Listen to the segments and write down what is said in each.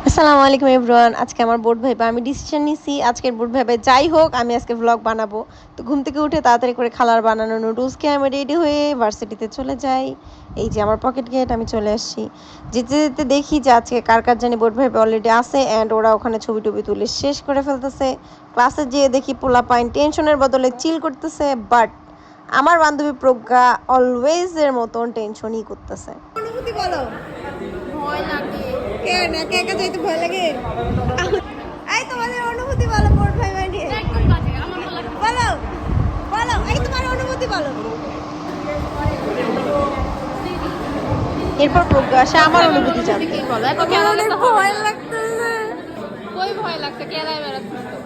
আসসালামু আলাইকুম এভরিওয়ান। আজকে আমার বোর্ড ভাইবা আমি ডিসিশন নিছি আজকের বোর্ড ভাইবায় যাই হোক আমি আজকে ব্লগ বানাবো। তো ঘুম থেকে উঠে তাড়াতাড়ি করে খালার বানানো নুডলস খেয়ে আমি রেডি হয়ে ভার্সিটিতে চলে যাই। এই যে আমার পকেট গেট, আমি চলে আসছি। যেতে যেতে দেখি যে আজকে কার কার জানি বোর্ড ভাইবা অলরেডি আছে অ্যান্ড ওরা ওখানে ছবি টবি তুলে শেষ করে ফেলতেছে। ক্লাসে যেয়ে দেখি পোলা পাইন টেনশনের বদলে চিল করতেছে, বাট আমার বান্ধবী প্রজ্ঞা অলওয়েজ এর মতন টেনশনই করতেছে। অনুভূতি বলো। ভয় লাগে। কেন একা একা যাইতে ভয় লাগে? এই তোমাদের অনুভূতি বলো বোর্ড ভাইবা নিয়ে। একদম বাজে, আমার ভালো লাগে না। বলো বলো, এই তোমার অনুভূতি বলো। এরপর প্রজ্ঞা আসে আমার অনুভূতি জানতে। কি বলো, এত কেরালা তো হবে ভয় না। লাগতেছে। কই ভয় লাগছে, কেরালায় বেড়াচ্ছিস তো।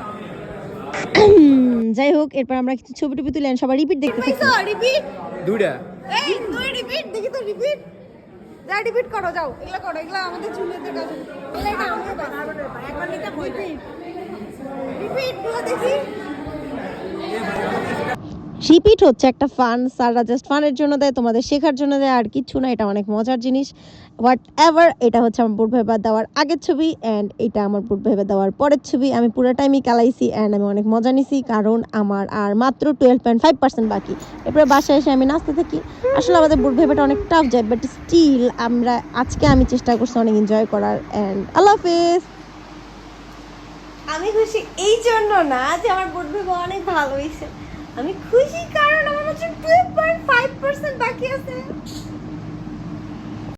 যাই হোক, এরপর আমরা কিছু ছবি টবি তুলে সবাই রিপিট দেখতে থাকি। রিপিট দুইটা এই দুই রিপিট দেখি তো, রিপিট যা রিপিট করো, যাও এগুলা করো, এগুলা আমাদের জুনিয়রদের কাছে এগুলা এটা আমাদের একবার এটা রিপিট রিপিট গুলো দেখি। রিপিট হচ্ছে একটা ফান, স্যাররা জাস্ট ফানের জন্য দেয়, তোমাদের শেখার জন্য দেয়, আর কিছু না। এটা অনেক মজার জিনিস। হোয়াট এভার, এটা হচ্ছে আমার বোর্ড ভাইবা দেওয়ার আগের ছবি অ্যান্ড এটা আমার বোর্ড ভাইবা দেওয়ার পরের ছবি। আমি পুরো টাইমই কালাইছি অ্যান্ড আমি অনেক মজা নিছি, কারণ আমার আর মাত্র 12.5% বাকি। এরপরে বাসায় এসে আমি নাচতে থাকি। আসলে আমাদের বোর্ড ভাইবাটা অনেক টাফ যায়, বাট স্টিল আমি চেষ্টা করছি অনেক এনজয় করার। অ্যান্ড আল্লাহ হাফেজ। আমি খুশি এই জন্য না যে আমার বোর্ড ভাইবা অনেক ভালো হয়েছে, আমি খুশি কারণ আমার মাত্র 12.5% বাকি আছে।